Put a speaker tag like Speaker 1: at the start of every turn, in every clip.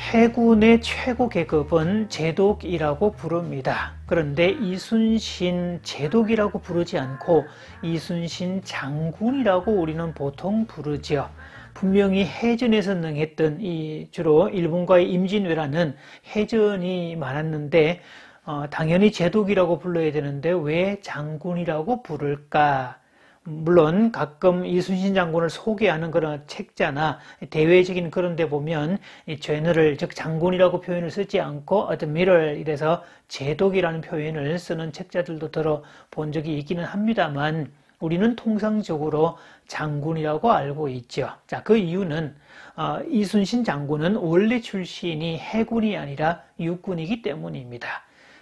Speaker 1: 해군의 최고 계급은 제독이라고 부릅니다. 그런데 이순신 제독이라고 부르지 않고 이순신 장군이라고 우리는 보통 부르죠. 분명히 해전에서 능했던 주로 일본과의 임진왜란은 해전이 많았는데 당연히 제독이라고 불러야 되는데 왜 장군이라고 부를까? 물론 가끔 이순신 장군을 소개하는 그런 책자나 대외적인 그런 데 보면 이 제너럴, 즉 장군이라고 표현을 쓰지 않고 어드미럴 이래서 제독이라는 표현을 쓰는 책자들도 들어본 적이 있기는 합니다만 우리는 통상적으로 장군이라고 알고 있죠. 자, 그 이유는 이순신 장군은 원래 출신이 해군이 아니라 육군이기 때문입니다.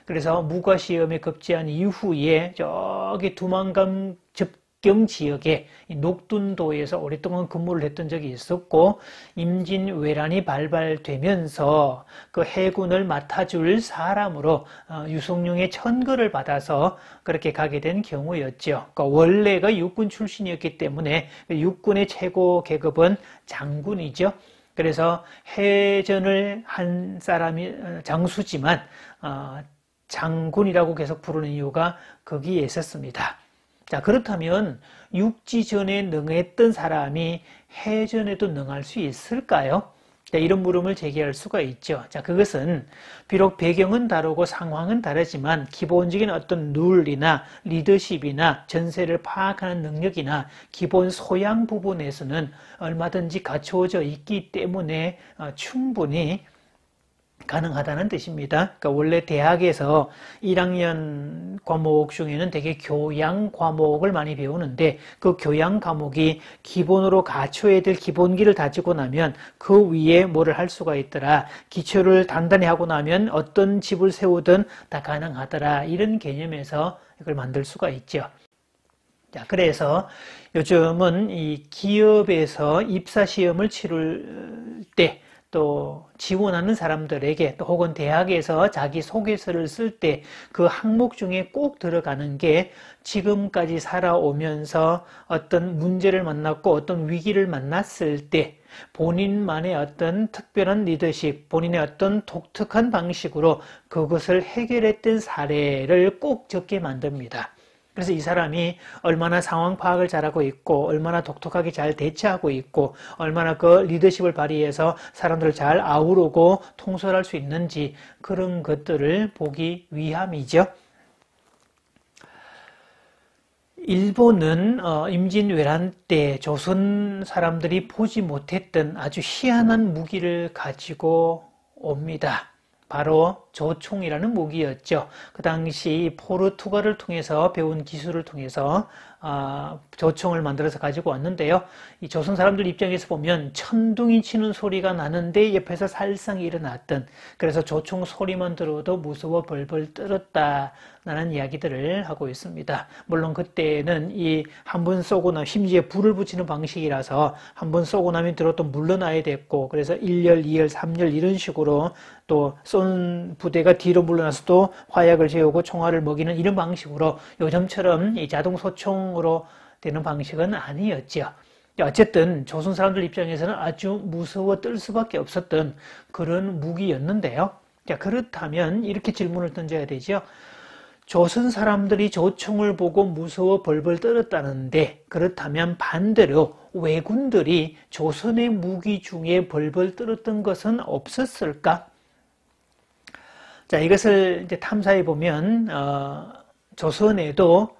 Speaker 1: 그래서 무과시험에 급제한 이후에 저기 두만강 접경 지역에 녹둔도에서 오랫동안 근무를 했던 적이 있었고 임진왜란이 발발되면서 그 해군을 맡아줄 사람으로 유성룡의 천거를 받아서 그렇게 가게 된 경우였죠. 그러니까 원래가 육군 출신이었기 때문에 육군의 최고 계급은 장군이죠. 그래서 해전을 한 사람이 장수지만 장군이라고 계속 부르는 이유가 거기에 있었습니다. 자, 그렇다면 육지전에 능했던 사람이 해전에도 능할 수 있을까요? 자, 이런 물음을 제기할 수가 있죠. 자, 그것은 비록 배경은 다르고 상황은 다르지만 기본적인 어떤 룰이나 리더십이나 전세를 파악하는 능력이나 기본 소양 부분에서는 얼마든지 갖추어져 있기 때문에 충분히 가능하다는 뜻입니다. 그러니까 원래 대학에서 1학년 과목 중에는 되게 교양 과목을 많이 배우는데 그 교양 과목이 기본으로 갖춰야 될 기본기를 다지고 나면 그 위에 뭐를 할 수가 있더라. 기초를 단단히 하고 나면 어떤 집을 세우든 다 가능하더라. 이런 개념에서 이걸 만들 수가 있죠. 자, 그래서 요즘은 이 기업에서 입사시험을 치를 때 또 지원하는 사람들에게 또 혹은 대학에서 자기 소개서를 쓸 때 그 항목 중에 꼭 들어가는 게 지금까지 살아오면서 어떤 문제를 만났고 어떤 위기를 만났을 때 본인만의 어떤 특별한 리더십, 본인의 어떤 독특한 방식으로 그것을 해결했던 사례를 꼭 적게 만듭니다. 그래서 이 사람이 얼마나 상황 파악을 잘하고 있고 얼마나 독특하게 잘 대처하고 있고 얼마나 그 리더십을 발휘해서 사람들을 잘 아우르고 통솔할 수 있는지 그런 것들을 보기 위함이죠. 일본은 임진왜란 때 조선 사람들이 보지 못했던 아주 희한한 무기를 가지고 옵니다. 바로 조총이라는 무기였죠. 그 당시 포르투갈을 통해서 배운 기술을 통해서 조총을 만들어서 가지고 왔는데요. 이 조선 사람들 입장에서 보면 천둥이 치는 소리가 나는데 옆에서 살상이 일어났던, 그래서 조총 소리만 들어도 무서워 벌벌 떨었다라는 이야기들을 하고 있습니다. 물론 그때는 이 한 번 쏘고 나면 심지어 불을 붙이는 방식이라서 한 번 쏘고 나면 들어 또 물러나야 됐고, 그래서 1열, 2열, 3열 이런 식으로 또 쏜 부대가 뒤로 물러나서 또 화약을 재우고 총알을 먹이는 이런 방식으로 요즘처럼 이 자동 소총으로 되는 방식은 아니었죠. 어쨌든 조선 사람들 입장에서는 아주 무서워 떨 수밖에 없었던 그런 무기였는데요. 자, 그렇다면 이렇게 질문을 던져야 되죠. 조선 사람들이 조총을 보고 무서워 벌벌 떨었다는데, 그렇다면 반대로 왜군들이 조선의 무기 중에 벌벌 떨었던 것은 없었을까? 자, 이것을 이제 탐사해 보면 조선에도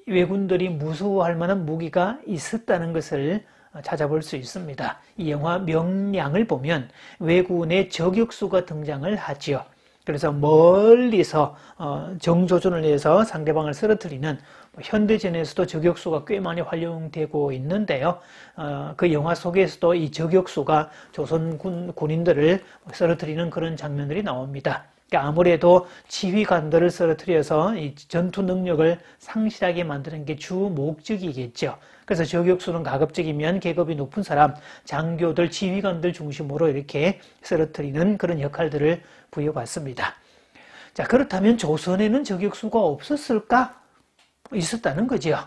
Speaker 1: 왜군들이 무서워할 만한 무기가 있었다는 것을 찾아볼 수 있습니다. 이 영화 명량을 보면 왜군의 저격수가 등장을 하지요. 그래서 멀리서 정조준을 해서 상대방을 쓰러뜨리는, 현대전에서도 저격수가 꽤 많이 활용되고 있는데요. 그 영화 속에서도 이 저격수가 조선 군인들을 쓰러뜨리는 그런 장면들이 나옵니다. 그러니까 아무래도 지휘관들을 쓰러뜨려서 이 전투 능력을 상실하게 만드는 게 주 목적이겠죠. 그래서 저격수는 가급적이면 계급이 높은 사람, 장교들, 지휘관들 중심으로 이렇게 쓰러뜨리는 그런 역할들을 부여받습니다. 자, 그렇다면 조선에는 저격수가 없었을까? 있었다는 거죠.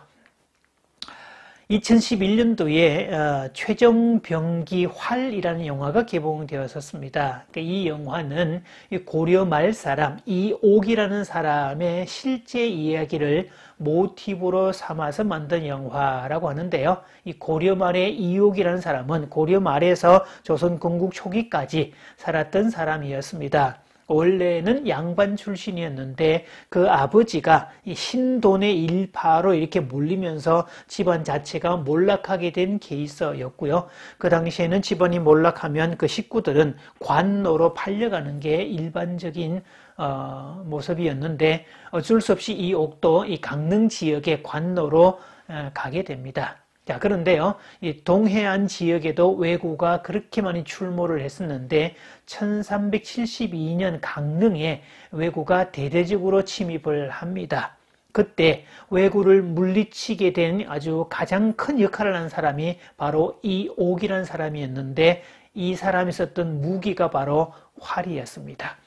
Speaker 1: 2011년도에 최정병기 활이라는 영화가 개봉되었었습니다. 그러니까 이 영화는 고려 말 사람 이옥이라는 사람의 실제 이야기를 모티브로 삼아서 만든 영화라고 하는데요. 이 고려 말의 이옥이라는 사람은 고려 말에서 조선 건국 초기까지 살았던 사람이었습니다. 원래는 양반 출신이었는데 그 아버지가 이 신돈의 일파로 이렇게 몰리면서 집안 자체가 몰락하게 된 케이스였고요. 그 당시에는 집안이 몰락하면 그 식구들은 관노로 팔려가는 게 일반적인 모습이었는데 어쩔 수 없이 이 옥도 이 강릉 지역의 관노로 가게 됩니다. 자, 그런데요, 이 동해안 지역에도 왜구가 그렇게 많이 출몰을 했었는데 1372년 강릉에 왜구가 대대적으로 침입을 합니다. 그때 왜구를 물리치게 된 아주 가장 큰 역할을 한 사람이 바로 이옥이라는 사람이었는데 이 사람이 썼던 무기가 바로 활이었습니다.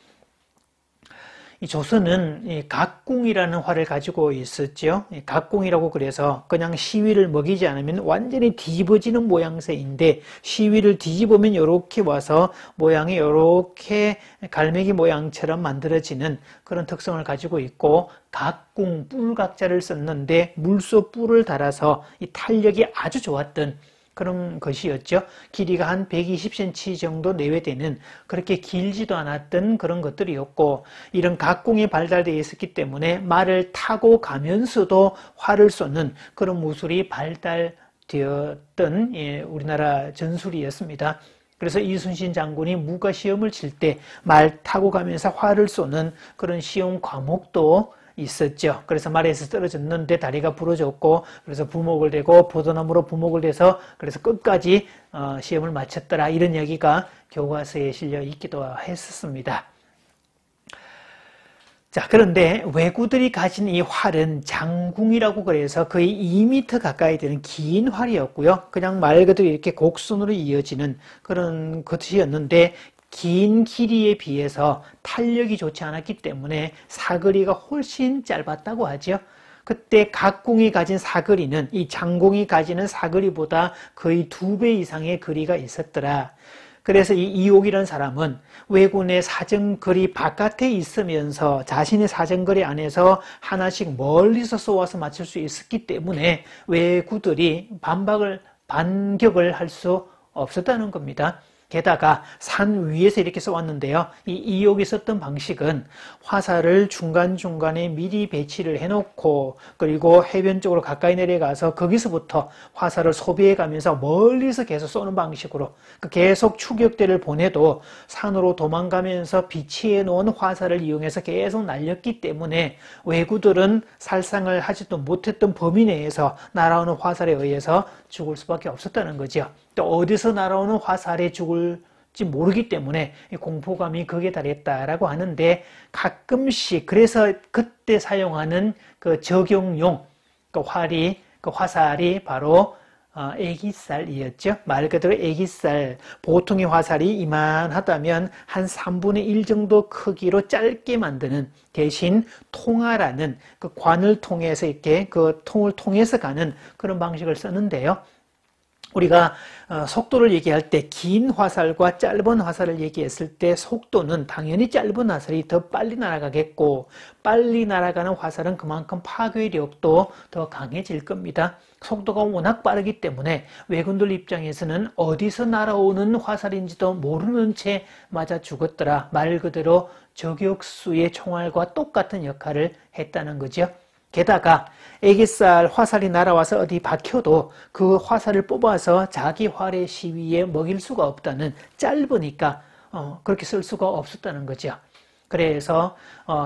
Speaker 1: 이 조선은 각궁이라는 활을 가지고 있었죠. 각궁이라고 그래서 그냥 시위를 먹이지 않으면 완전히 뒤집어지는 모양새인데 시위를 뒤집으면 이렇게 와서 모양이 이렇게 갈매기 모양처럼 만들어지는 그런 특성을 가지고 있고 각궁 뿔각자를 썼는데 물소 뿔을 달아서 이 탄력이 아주 좋았던 그런 것이었죠. 길이가 한 120cm 정도 내외되는 그렇게 길지도 않았던 그런 것들이었고 이런 각궁이 발달되어 있었기 때문에 말을 타고 가면서도 활을 쏘는 그런 무술이 발달되었던 우리나라 전술이었습니다. 그래서 이순신 장군이 무가 시험을 칠 때 말 타고 가면서 활을 쏘는 그런 시험 과목도 있었죠. 그래서 말에서 떨어졌는데 다리가 부러졌고 그래서 부목을 대고 포도나무로 부목을 대서 그래서 끝까지 시험을 마쳤더라 이런 이야기가 교과서에 실려 있기도 했었습니다. 자, 그런데 왜구들이 가진 이 활은 장궁이라고 그래서 거의 2m 가까이 되는 긴 활이었고요. 그냥 말 그대로 이렇게 곡선으로 이어지는 그런 것이었는데 긴 길이에 비해서 탄력이 좋지 않았기 때문에 사거리가 훨씬 짧았다고 하죠. 그때 각궁이 가진 사거리는 이 장궁이 가지는 사거리보다 거의 2배 이상의 거리가 있었더라. 그래서 이 이옥이라는 사람은 왜군의 사정거리 바깥에 있으면서 자신의 사정거리 안에서 하나씩 멀리서 쏘아서 맞출 수 있었기 때문에 왜구들이 반격을 할 수 없었다는 겁니다. 게다가 산 위에서 이렇게 쏘았는데요. 이 이옥이 썼던 방식은 화살을 중간중간에 미리 배치를 해놓고 그리고 해변 쪽으로 가까이 내려가서 거기서부터 화살을 소비해 가면서 멀리서 계속 쏘는 방식으로 계속 추격대를 보내도 산으로 도망가면서 비치해 놓은 화살을 이용해서 계속 날렸기 때문에 왜구들은 살상을 하지도 못했던 범위 내에서 날아오는 화살에 의해서 죽을 수밖에 없었다는 거죠. 또 어디서 날아오는 화살에 죽을지 모르기 때문에 공포감이 극에 달했다라고 하는데 가끔씩 그래서 그때 사용하는 그 적용용 그 화살이 바로 애기살이었죠. 말 그대로 애기살. 보통의 화살이 이만하다면 한 3분의 1 정도 크기로 짧게 만드는 대신 통화라는 그 관을 통해서 이렇게 그 통을 통해서 가는 그런 방식을 쓰는데요. 우리가 속도를 얘기할 때 긴 화살과 짧은 화살을 얘기했을 때 속도는 당연히 짧은 화살이 더 빨리 날아가겠고 빨리 날아가는 화살은 그만큼 파괴력도 더 강해질 겁니다. 속도가 워낙 빠르기 때문에 왜군들 입장에서는 어디서 날아오는 화살인지도 모르는 채 맞아 죽었더라. 말 그대로 저격수의 총알과 똑같은 역할을 했다는 거죠. 게다가 애기살 화살이 날아와서 어디 박혀도 그 화살을 뽑아서 자기 활의 시위에 먹일 수가 없다는 짧으니까 그렇게 쓸 수가 없었다는 거죠. 그래서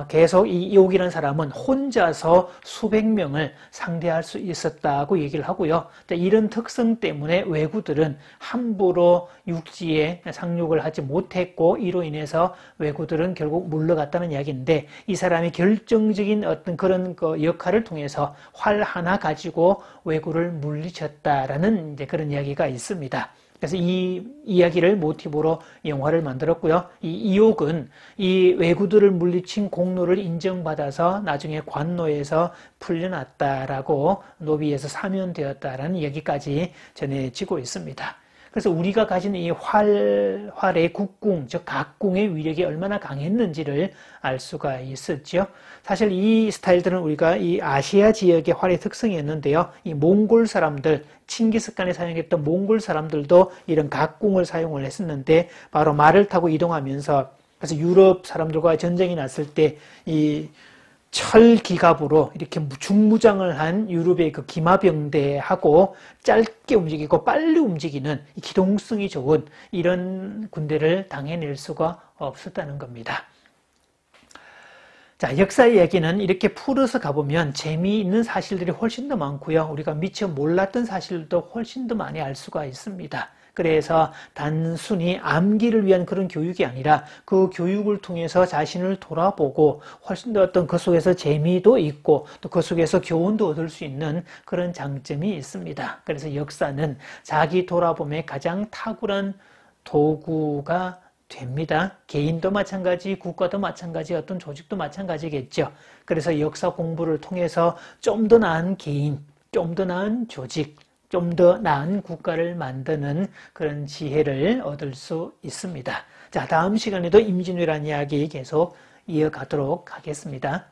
Speaker 1: 계속 이 이옥이라는 사람은 혼자서 수백 명을 상대할 수 있었다고 얘기를 하고요. 이런 특성 때문에 왜구들은 함부로 육지에 상륙을 하지 못했고 이로 인해서 왜구들은 결국 물러갔다는 이야기인데 이 사람이 결정적인 어떤 그런 역할을 통해서 활 하나 가지고 왜구를 물리쳤다라는 이제 그런 이야기가 있습니다. 그래서 이 이야기를 모티브로 영화를 만들었고요. 이 이옥은 이 왜구들을 물리친 공로를 인정받아서 나중에 관노에서 풀려났다라고 노비에서 사면되었다라는 이야기까지 전해지고 있습니다. 그래서 우리가 가진 이 활의 국궁, 즉 각궁의 위력이 얼마나 강했는지를 알 수가 있었죠. 사실 이 스타일들은 우리가 이 아시아 지역의 활의 특성이었는데요. 이 몽골 사람들, 칭기스칸이 사용했던 몽골 사람들도 이런 각궁을 사용을 했었는데 바로 말을 타고 이동하면서 그래서 유럽 사람들과 전쟁이 났을 때 이 철기갑으로 이렇게 중무장을 한 유럽의 그 기마병대하고 짧게 움직이고 빨리 움직이는 기동성이 좋은 이런 군대를 당해낼 수가 없었다는 겁니다. 자, 역사 이야기는 이렇게 풀어서 가보면 재미있는 사실들이 훨씬 더 많고요. 우리가 미처 몰랐던 사실도 훨씬 더 많이 알 수가 있습니다. 그래서 단순히 암기를 위한 그런 교육이 아니라 그 교육을 통해서 자신을 돌아보고 훨씬 더 어떤 그 속에서 재미도 있고 또 그 속에서 교훈도 얻을 수 있는 그런 장점이 있습니다. 그래서 역사는 자기 돌아봄에 가장 탁월한 도구가 됩니다. 개인도 마찬가지, 국가도 마찬가지, 어떤 조직도 마찬가지겠죠. 그래서 역사 공부를 통해서 좀 더 나은 개인, 좀 더 나은 조직, 좀 더 나은 국가를 만드는 그런 지혜를 얻을 수 있습니다. 자, 다음 시간에도 임진왜란 이야기 계속 이어가도록 하겠습니다.